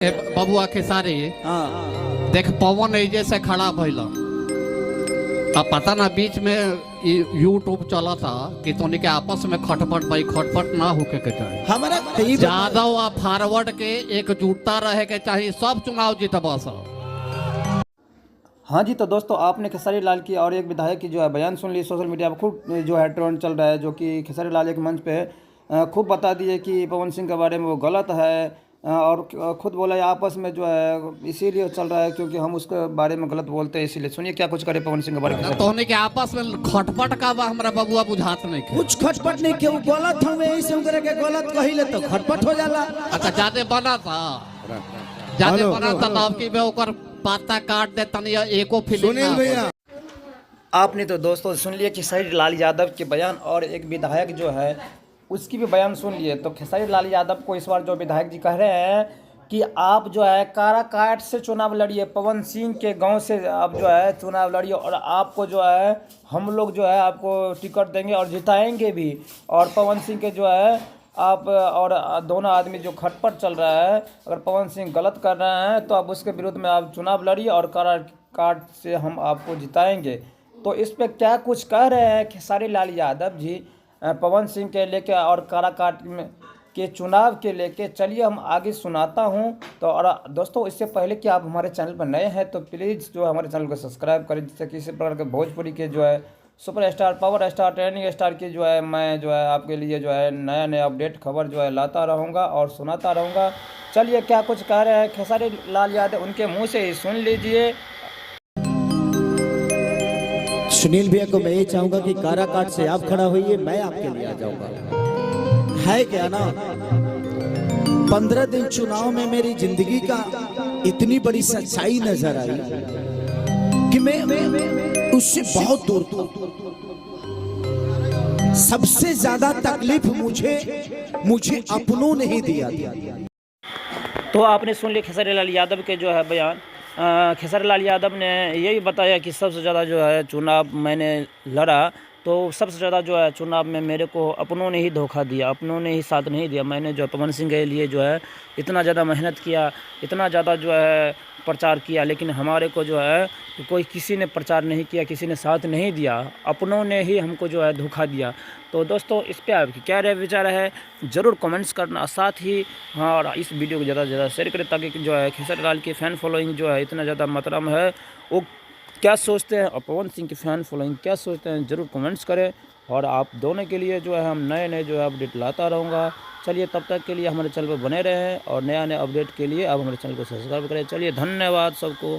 बबुआ खेसारी हाँ देख पवन एजे से खड़ा भइल। अब पता ना बीच में यूट्यूब चला था कि तोनी के आपस में खटपट भाई खटपट ना होके के चाहे हमारा यही यादव आ फॉरवर्ड के एकजुटता रहे के चाहिए, सब चुनाव जीतबा सब। हाँ जी। तो दोस्तों आपने खेसारी लाल की और एक विधायक की जो है बयान सुन ली। सोशल मीडिया पर खूब जो है ट्रेंड चल रहा है, जो कि खेसारी लाल एक मंच पे खूब बता दिए कि पवन सिंह के बारे में वो गलत है, और खुद बोला है आपस में जो है इसीलिए चल रहा है क्योंकि हम उसके बारे में गलत बोलते हैं, इसीलिए। सुनिए क्या कुछ करे पवन सिंह के बारे में। तोनी के आपस में खटपट का बा हमरा बबुआ बुझात नहीं के। कुछ खटपट नहीं के, वो गलत हमें ऐसे उनकरे के गलत कहिले तो खटपट हो जाला। अच्छा ज्यादा बना था, ज्यादा बना था तब की में ओकर पाता काट दे तनी एको फिल्म। सुनील भैया आपने तो दोस्तों सुन लिया खेसारी लाल यादव के बयान, और एक विधायक जो है उसकी भी बयान सुन लिए। तो खेसारी लाल यादव को इस बार जो विधायक जी कह रहे हैं कि आप जो है काराकाट से चुनाव लड़िए, पवन सिंह के गांव से आप जो है चुनाव लड़िए, और आपको जो है हम लोग जो है आपको टिकट देंगे और जिताएंगे भी। और पवन सिंह के जो है आप और दोनों आदमी जो खटपट चल रहा है, अगर पवन सिंह गलत कर रहे हैं तो आप उसके विरुद्ध में आप चुनाव लड़िए और काराकाट से हम आपको जिताएंगे। तो इस पर क्या कुछ कह रहे हैं खेसारी लाल यादव जी पवन सिंह के लेके और काराकाट में के चुनाव के लेके, चलिए हम आगे सुनाता हूं। तो और दोस्तों इससे पहले कि आप हमारे चैनल पर नए हैं तो प्लीज़ जो हमारे चैनल को सब्सक्राइब करें, जिससे किसी प्रकार के भोजपुरी के जो है super star, power star, trending star की जो है मैं जो है आपके लिए जो है नया नया अपडेट खबर जो है लाता रहूँगा और सुनाता रहूँगा। चलिए क्या कुछ कह रहे हैं खेसारी लाल यादव, उनके मुँह से ही सुन लीजिए। सुनील भैया को मैं ये चाहूंगा कि काराकाट से आप खड़ा होइए, मैं आपके लिए आ जाऊंगा। है क्या ना, 15 दिन चुनाव में मेरी जिंदगी का इतनी बड़ी सच्चाई नजर आई कि मैं उससे बहुत दूर था। सबसे ज्यादा तकलीफ मुझे अपनों ने ही दिया। तो आपने सुन लिया खेसारी लाल यादव के जो है बयान। खेसारी लाल यादव ने यही बताया कि सबसे ज़्यादा जो है चुनाव मैंने लड़ा, तो सबसे ज़्यादा जो है चुनाव में मेरे को अपनों ने ही धोखा दिया, अपनों ने ही साथ नहीं दिया। मैंने जो पवन सिंह के लिए जो है इतना ज़्यादा मेहनत किया, इतना ज़्यादा जो है प्रचार किया, लेकिन हमारे को जो है कोई किसी ने प्रचार नहीं किया, किसी ने साथ नहीं दिया, अपनों ने ही हमको जो है धोखा दिया। तो दोस्तों इस पर आपकी क्या राय विचार है ज़रूर कमेंट्स करना, साथ ही हाँ और इस वीडियो को ज़्यादा से ज़्यादा शेयर करें ताकि जो है खेसारी लाल की फ़ैन फॉलोइंग जो है इतना ज़्यादा मात्रा में है, वो क्या सोचते हैं और पवन सिंह की फ़ैन फॉलोइंग क्या सोचते हैं ज़रूर कमेंट्स करें। और आप दोनों के लिए जो है हम नए नए जो है अपडेट लाता रहूँगा। चलिए तब तक के लिए हमारे चैनल पर बने रहें और नया नया अपडेट के लिए आप हमारे चैनल को सब्सक्राइब करें। चलिए धन्यवाद सबको।